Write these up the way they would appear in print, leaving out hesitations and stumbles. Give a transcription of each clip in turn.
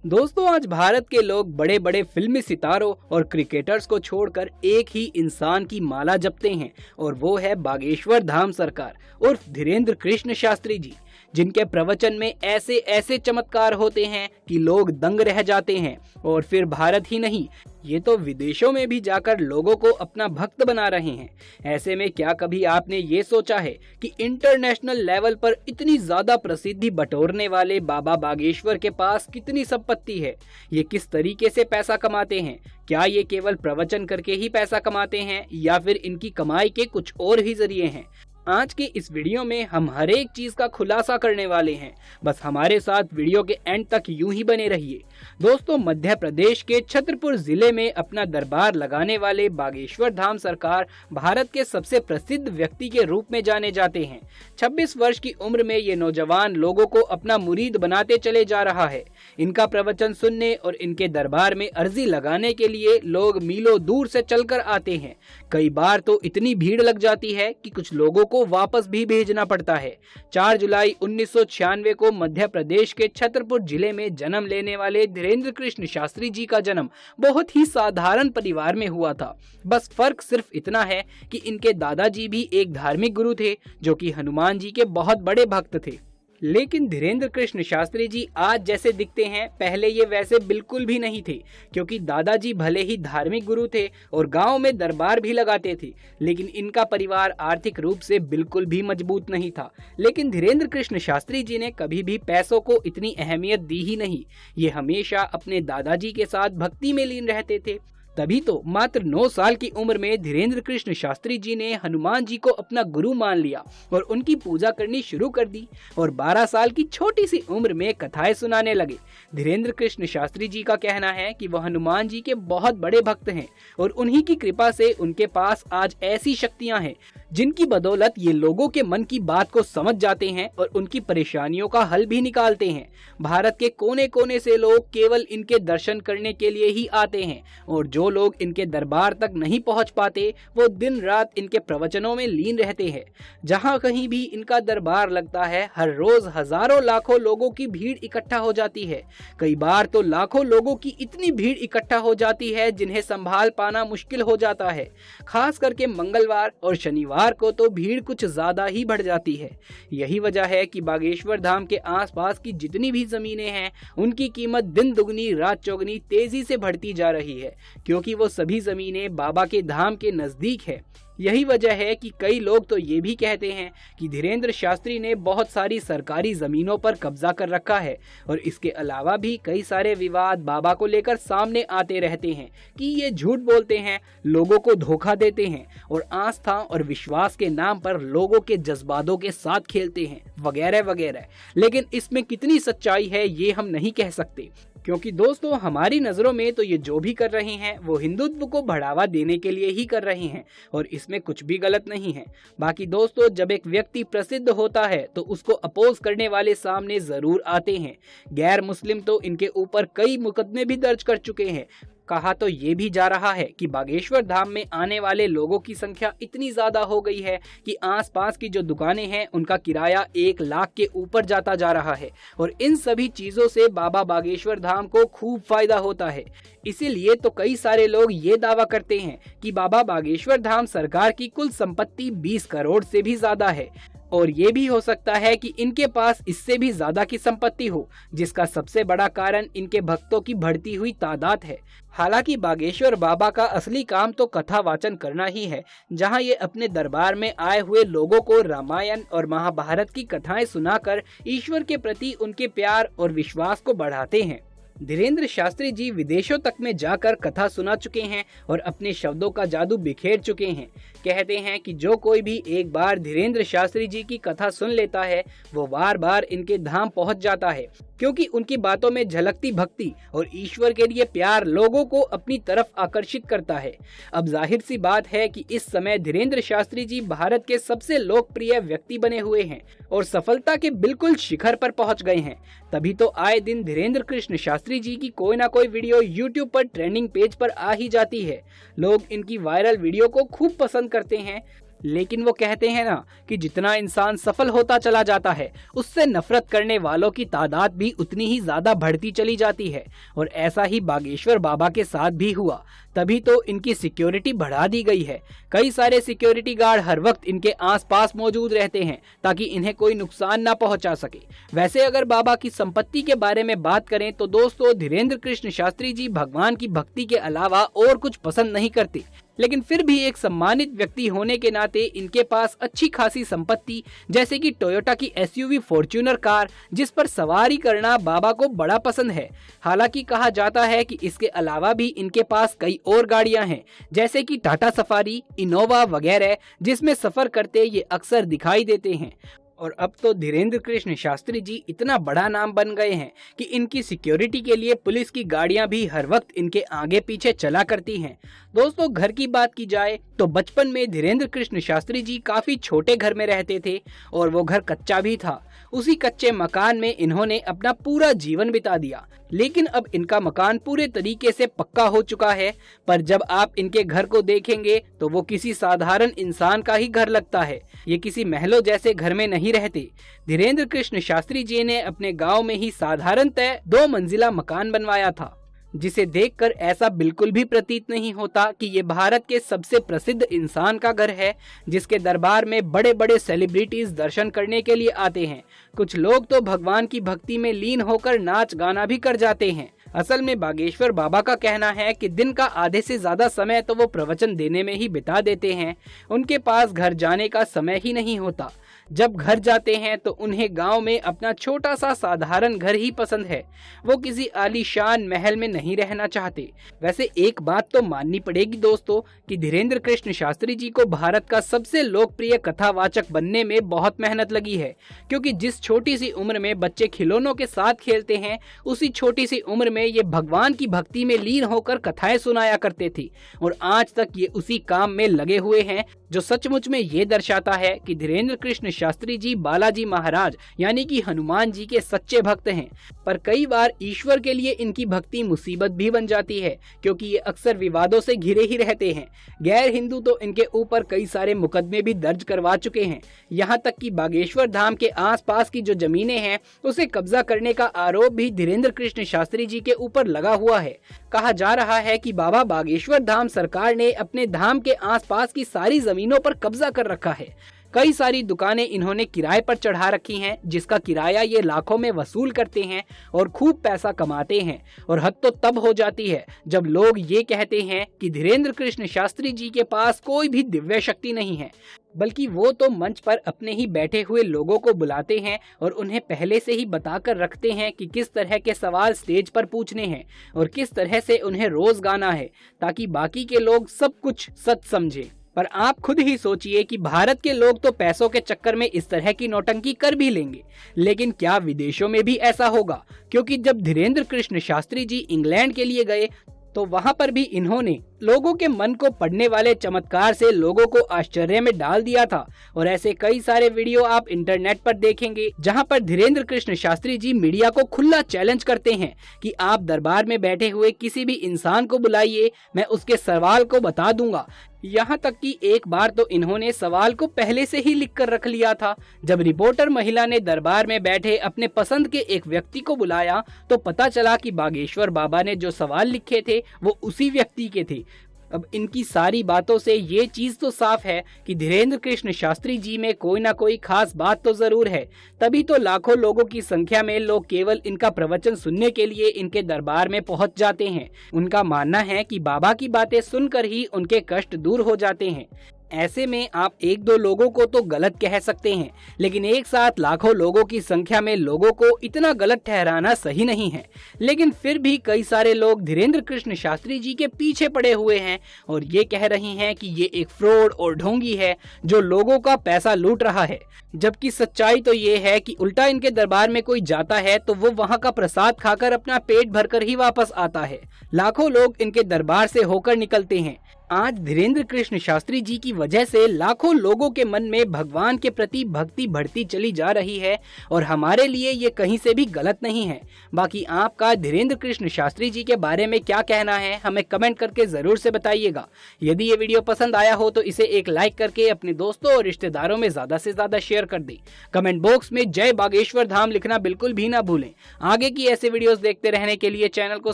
दोस्तों, आज भारत के लोग बड़े बड़े फिल्मी सितारों और क्रिकेटर्स को छोड़कर एक ही इंसान की माला जपते हैं और वो है बागेश्वर धाम सरकार उर्फ धीरेन्द्र कृष्ण शास्त्री जी, जिनके प्रवचन में ऐसे ऐसे चमत्कार होते हैं कि लोग दंग रह जाते हैं। और फिर भारत ही नहीं, ये तो विदेशों में भी जाकर लोगों को अपना भक्त बना रहे हैं। ऐसे में क्या कभी आपने ये सोचा है कि इंटरनेशनल लेवल पर इतनी ज्यादा प्रसिद्धि बटोरने वाले बाबा बागेश्वर के पास कितनी संपत्ति है? ये किस तरीके से पैसा कमाते हैं? क्या ये केवल प्रवचन करके ही पैसा कमाते हैं या फिर इनकी कमाई के कुछ और भी जरिए हैं? आज के इस वीडियो में हम हर एक चीज का खुलासा करने वाले हैं। बस हमारे साथ वीडियो के एंड तक यूं ही बने रहिए। दोस्तों, मध्य प्रदेश के छतरपुर जिले में अपना दरबार लगाने वाले बागेश्वर धाम सरकार भारत के सबसे प्रसिद्ध व्यक्ति के रूप में जाने जाते हैं। 26 वर्ष की उम्र में ये नौजवान लोगों को अपना मुरीद बनाते चले जा रहा है। इनका प्रवचन सुनने और इनके दरबार में अर्जी लगाने के लिए लोग मीलों दूर से चलकर आते हैं। कई बार तो इतनी भीड़ लग जाती है कि कुछ लोगों को वापस भी भेजना पड़ता है। 4 जुलाई 1996 को मध्य प्रदेश के छतरपुर जिले में जन्म लेने वाले धीरेन्द्र कृष्ण शास्त्री जी का जन्म बहुत ही साधारण परिवार में हुआ था। बस फर्क सिर्फ इतना है कि इनके दादाजी भी एक धार्मिक गुरु थे, जो कि हनुमान जी के बहुत बड़े भक्त थे। लेकिन धीरेन्द्र कृष्ण शास्त्री जी आज जैसे दिखते हैं, पहले ये वैसे बिल्कुल भी नहीं थे। क्योंकि दादाजी भले ही धार्मिक गुरु थे और गांव में दरबार भी लगाते थे, लेकिन इनका परिवार आर्थिक रूप से बिल्कुल भी मजबूत नहीं था। लेकिन धीरेन्द्र कृष्ण शास्त्री जी ने कभी भी पैसों को इतनी अहमियत दी ही नहीं। ये हमेशा अपने दादाजी के साथ भक्ति में लीन रहते थे। तभी तो मात्र 9 साल की उम्र में धीरेन्द्र कृष्ण शास्त्री जी ने हनुमान जी को अपना गुरु मान लिया और उनकी पूजा करनी शुरू कर दी और 12 साल की छोटी सी उम्र में कथाएं सुनाने लगे। धीरेन्द्र कृष्ण शास्त्री जी का कहना है कि वह हनुमान जी के बहुत बड़े भक्त हैं और उन्हीं की कृपा से उनके पास आज ऐसी शक्तियां हैं जिनकी बदौलत ये लोगों के मन की बात को समझ जाते हैं और उनकी परेशानियों का हल भी निकालते हैं। भारत के कोने कोने से लोग केवल इनके दर्शन करने के लिए ही आते हैं और जो लोग इनके दरबार तक नहीं पहुंच पाते वो दिन रात इनके प्रवचनों में लीन रहते हैं। जहां कहीं भी इनका दरबार लगता है, हर रोज हजारों लाखों लोगों की भीड़ इकट्ठा हो जाती है। कई बार तो लाखों लोगों की इतनी भीड़ इकट्ठा हो जाती है जिन्हें संभाल पाना मुश्किल हो जाता है। खास करके मंगलवार और शनिवार को तो भीड़ कुछ ज्यादा ही बढ़ जाती है। यही वजह है कि बागेश्वर धाम के आसपास की जितनी भी जमीनें हैं, उनकी कीमत दिन दुगनी रात चौगनी तेजी से बढ़ती जा रही है, क्योंकि वो सभी जमीनें बाबा के धाम के नजदीक है। यही वजह है कि कई लोग तो ये भी कहते हैं कि धीरेन्द्र शास्त्री ने बहुत सारी सरकारी जमीनों पर कब्जा कर रखा है और इसके अलावा भी कई सारे विवाद बाबा को लेकर सामने आते रहते हैं कि ये झूठ बोलते हैं, लोगों को धोखा देते हैं और आस्था और विश्वास के नाम पर लोगों के जज्बातों के साथ खेलते हैं, वगैरह वगैरह। लेकिन इसमें कितनी सच्चाई है ये हम नहीं कह सकते, क्योंकि दोस्तों हमारी नजरों में तो ये जो भी कर रहे हैं वो हिंदुत्व को बढ़ावा देने के लिए ही कर रहे हैं और इसमें कुछ भी गलत नहीं है। बाकी दोस्तों, जब एक व्यक्ति प्रसिद्ध होता है तो उसको अपोज करने वाले सामने जरूर आते हैं। गैर मुस्लिम तो इनके ऊपर कई मुकदमे भी दर्ज कर चुके हैं। कहा तो ये भी जा रहा है कि बागेश्वर धाम में आने वाले लोगों की संख्या इतनी ज्यादा हो गई है कि आसपास की जो दुकानें हैं उनका किराया 1 लाख के ऊपर जाता जा रहा है और इन सभी चीजों से बाबा बागेश्वर धाम को खूब फायदा होता है। इसीलिए तो कई सारे लोग ये दावा करते हैं कि बाबा बागेश्वर धाम सरकार की कुल संपत्ति 20 करोड़ से भी ज्यादा है और ये भी हो सकता है कि इनके पास इससे भी ज्यादा की संपत्ति हो, जिसका सबसे बड़ा कारण इनके भक्तों की बढ़ती हुई तादाद है। हालांकि बागेश्वर बाबा का असली काम तो कथा वाचन करना ही है, जहां ये अपने दरबार में आए हुए लोगों को रामायण और महाभारत की कथाएं सुनाकर ईश्वर के प्रति उनके प्यार और विश्वास को बढ़ाते हैं। धीरेन्द्र शास्त्री जी विदेशों तक में जाकर कथा सुना चुके हैं और अपने शब्दों का जादू बिखेर चुके हैं। कहते हैं कि जो कोई भी एक बार धीरेन्द्र शास्त्री जी की कथा सुन लेता है वो बार बार इनके धाम पहुंच जाता है, क्योंकि उनकी बातों में झलकती भक्ति और ईश्वर के लिए प्यार लोगों को अपनी तरफ आकर्षित करता है। अब जाहिर सी बात है कि इस समय धीरेन्द्र शास्त्री जी भारत के सबसे लोकप्रिय व्यक्ति बने हुए हैं और सफलता के बिल्कुल शिखर पर पहुंच गए हैं। तभी तो आए दिन धीरेन्द्र कृष्ण शास्त्री जी की कोई ना कोई वीडियो यूट्यूब पर ट्रेंडिंग पेज पर आ ही जाती है। लोग इनकी वायरल वीडियो को खूब पसंद करते हैं लेकिन वो कहते हैं ना कि जितना इंसान सफल होता चला जाता है, उससे नफरत करने वालों की तादाद भी उतनी ही ज्यादा बढ़ती चली जाती है। और ऐसा ही बागेश्वर बाबा के साथ भी हुआ, तभी तो इनकी सिक्योरिटी बढ़ा दी गई है। कई सारे सिक्योरिटी गार्ड हर वक्त इनके आसपास मौजूद रहते हैं ताकि इन्हें कोई नुकसान ना पहुंचा सके। वैसे अगर बाबा की संपत्ति के बारे में बात करें तो दोस्तों, धीरेंद्र कृष्ण शास्त्री जी भगवान की भक्ति के अलावा और कुछ पसंद नहीं करते, लेकिन फिर भी एक सम्मानित व्यक्ति होने के नाते इनके पास अच्छी खासी संपत्ति, जैसे कि टोयोटा की एसयूवी फॉर्च्यूनर कार, जिस पर सवारी करना बाबा को बड़ा पसंद है। हालांकि कहा जाता है कि इसके अलावा भी इनके पास कई और गाड़ियां हैं, जैसे कि टाटा सफारी, इनोवा वगैरह, जिसमें सफर करते ये अक्सर दिखाई देते हैं। और अब तो धीरेंद्र कृष्ण शास्त्री जी इतना बड़ा नाम बन गए हैं कि इनकी सिक्योरिटी के लिए पुलिस की गाड़ियां भी हर वक्त इनके आगे पीछे चला करती हैं। दोस्तों, घर की बात की जाए तो बचपन में धीरेंद्र कृष्ण शास्त्री जी काफी छोटे घर में रहते थे और वो घर कच्चा भी था। उसी कच्चे मकान में इन्होंने अपना पूरा जीवन बिता दिया, लेकिन अब इनका मकान पूरे तरीके से पक्का हो चुका है। पर जब आप इनके घर को देखेंगे तो वो किसी साधारण इंसान का ही घर लगता है। ये किसी महलों जैसे घर में नहीं रहते। धीरेंद्र कृष्ण शास्त्री जी ने अपने गांव में ही साधारणतः 2 मंजिला मकान बनवाया था, जिसे देखकर ऐसा बिल्कुल भी प्रतीत नहीं होता कि ये भारत के सबसे प्रसिद्ध इंसान का घर है, जिसके दरबार में बड़े बड़े सेलिब्रिटीज दर्शन करने के लिए आते हैं। कुछ लोग तो भगवान की भक्ति में लीन होकर नाच गाना भी कर जाते हैं। असल में बागेश्वर बाबा का कहना है कि दिन का आधे से ज्यादा समय तो वो प्रवचन देने में ही बिता देते हैं। उनके पास घर जाने का समय ही नहीं होता। जब घर जाते हैं तो उन्हें गांव में अपना छोटा सा साधारण घर ही पसंद है। वो किसी आलीशान महल में नहीं रहना चाहते। वैसे एक बात तो माननी पड़ेगी दोस्तों कि धीरेंद्र कृष्ण शास्त्री जी को भारत का सबसे लोकप्रिय कथावाचक बनने में बहुत मेहनत लगी है, क्योंकि जिस छोटी सी उम्र में बच्चे खिलौनों के साथ खेलते हैं, उसी छोटी सी उम्र में ये भगवान की भक्ति में लीन होकर कथाएं सुनाया करते थे और आज तक ये उसी काम में लगे हुए हैं, जो सचमुच में ये दर्शाता है कि धीरेंद्र कृष्ण शास्त्री जी बालाजी महाराज यानी कि हनुमान जी के सच्चे भक्त हैं। पर कई बार ईश्वर के लिए इनकी भक्ति मुसीबत भी बन जाती है, क्योंकि ये अक्सर विवादों से घिरे ही रहते हैं। गैर हिंदू तो इनके ऊपर कई सारे मुकदमे भी दर्ज करवा चुके हैं। यहाँ तक कि बागेश्वर धाम के आसपास की जो जमीनें हैं, उसे कब्जा करने का आरोप भी धीरेंद्र कृष्ण शास्त्री जी के ऊपर लगा हुआ है। कहा जा रहा है कि बाबा बागेश्वर धाम सरकार ने अपने धाम के आसपास की सारी जमीनों पर कब्जा कर रखा है। कई सारी दुकानें इन्होंने किराए पर चढ़ा रखी हैं, जिसका किराया ये लाखों में वसूल करते हैं और खूब पैसा कमाते हैं। और हद तो तब हो जाती है जब लोग ये कहते हैं कि धीरेंद्र कृष्ण शास्त्री जी के पास कोई भी दिव्य शक्ति नहीं है, बल्कि वो तो मंच पर अपने ही बैठे हुए लोगों को बुलाते हैं और उन्हें पहले से ही बताकर रखते हैं कि किस तरह के सवाल स्टेज पर पूछने हैं और किस तरह से उन्हें रोज गाना है, ताकि बाकी के लोग सब कुछ सच समझें। पर आप खुद ही सोचिए कि भारत के लोग तो पैसों के चक्कर में इस तरह की नौटंकी कर भी लेंगे, लेकिन क्या विदेशों में भी ऐसा होगा? क्योंकि जब धीरेंद्र कृष्ण शास्त्री जी इंग्लैंड के लिए गए तो वहां पर भी इन्होंने लोगों के मन को पढ़ने वाले चमत्कार से लोगों को आश्चर्य में डाल दिया था। और ऐसे कई सारे वीडियो आप इंटरनेट पर देखेंगे जहां पर धीरेंद्र कृष्ण शास्त्री जी मीडिया को खुला चैलेंज करते हैं कि आप दरबार में बैठे हुए किसी भी इंसान को बुलाइए, मैं उसके सवाल को बता दूंगा। यहाँ तक कि एक बार तो इन्होंने सवाल को पहले से ही लिख कर रख लिया था। जब रिपोर्टर महिला ने दरबार में बैठे अपने पसंद के एक व्यक्ति को बुलाया तो पता चला कि बागेश्वर बाबा ने जो सवाल लिखे थे वो उसी व्यक्ति के थे। अब इनकी सारी बातों से ये चीज तो साफ है कि धीरेंद्र कृष्ण शास्त्री जी में कोई ना कोई खास बात तो जरूर है, तभी तो लाखों लोगों की संख्या में लोग केवल इनका प्रवचन सुनने के लिए इनके दरबार में पहुंच जाते हैं। उनका मानना है कि बाबा की बातें सुनकर ही उनके कष्ट दूर हो जाते हैं। ऐसे में आप एक दो लोगों को तो गलत कह सकते हैं, लेकिन एक साथ लाखों लोगों की संख्या में लोगों को इतना गलत ठहराना सही नहीं है। लेकिन फिर भी कई सारे लोग धीरेंद्र कृष्ण शास्त्री जी के पीछे पड़े हुए हैं और ये कह रहे हैं कि ये एक फ्रॉड और ढोंगी है जो लोगों का पैसा लूट रहा है। जबकि सच्चाई तो ये है कि उल्टा इनके दरबार में कोई जाता है तो वो वहाँ का प्रसाद खाकर अपना पेट भरकर ही वापस आता है। लाखों लोग इनके दरबार से होकर निकलते हैं। आज धीरेन्द्र कृष्ण शास्त्री जी की वजह से लाखों लोगों के मन में भगवान के प्रति भक्ति बढ़ती चली जा रही है और हमारे लिए ये कहीं से भी गलत नहीं है। बाकी आपका धीरेन्द्र कृष्ण शास्त्री जी के बारे में क्या कहना है, हमें कमेंट करके जरूर से बताइएगा। यदि ये वीडियो पसंद आया हो तो इसे एक लाइक करके अपने दोस्तों और रिश्तेदारों में ज्यादा से ज्यादा शेयर कर दें। कमेंट बॉक्स में जय बागेश्वर धाम लिखना बिल्कुल भी ना भूलें। आगे की ऐसे वीडियोस देखते रहने के लिए चैनल को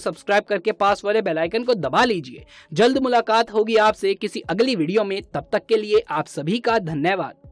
सब्सक्राइब करके पास वाले बेल आइकन को दबा लीजिए। जल्द मुलाकात होगी आपसे किसी अगली वीडियो में, तब तक के लिए आप सभी का धन्यवाद।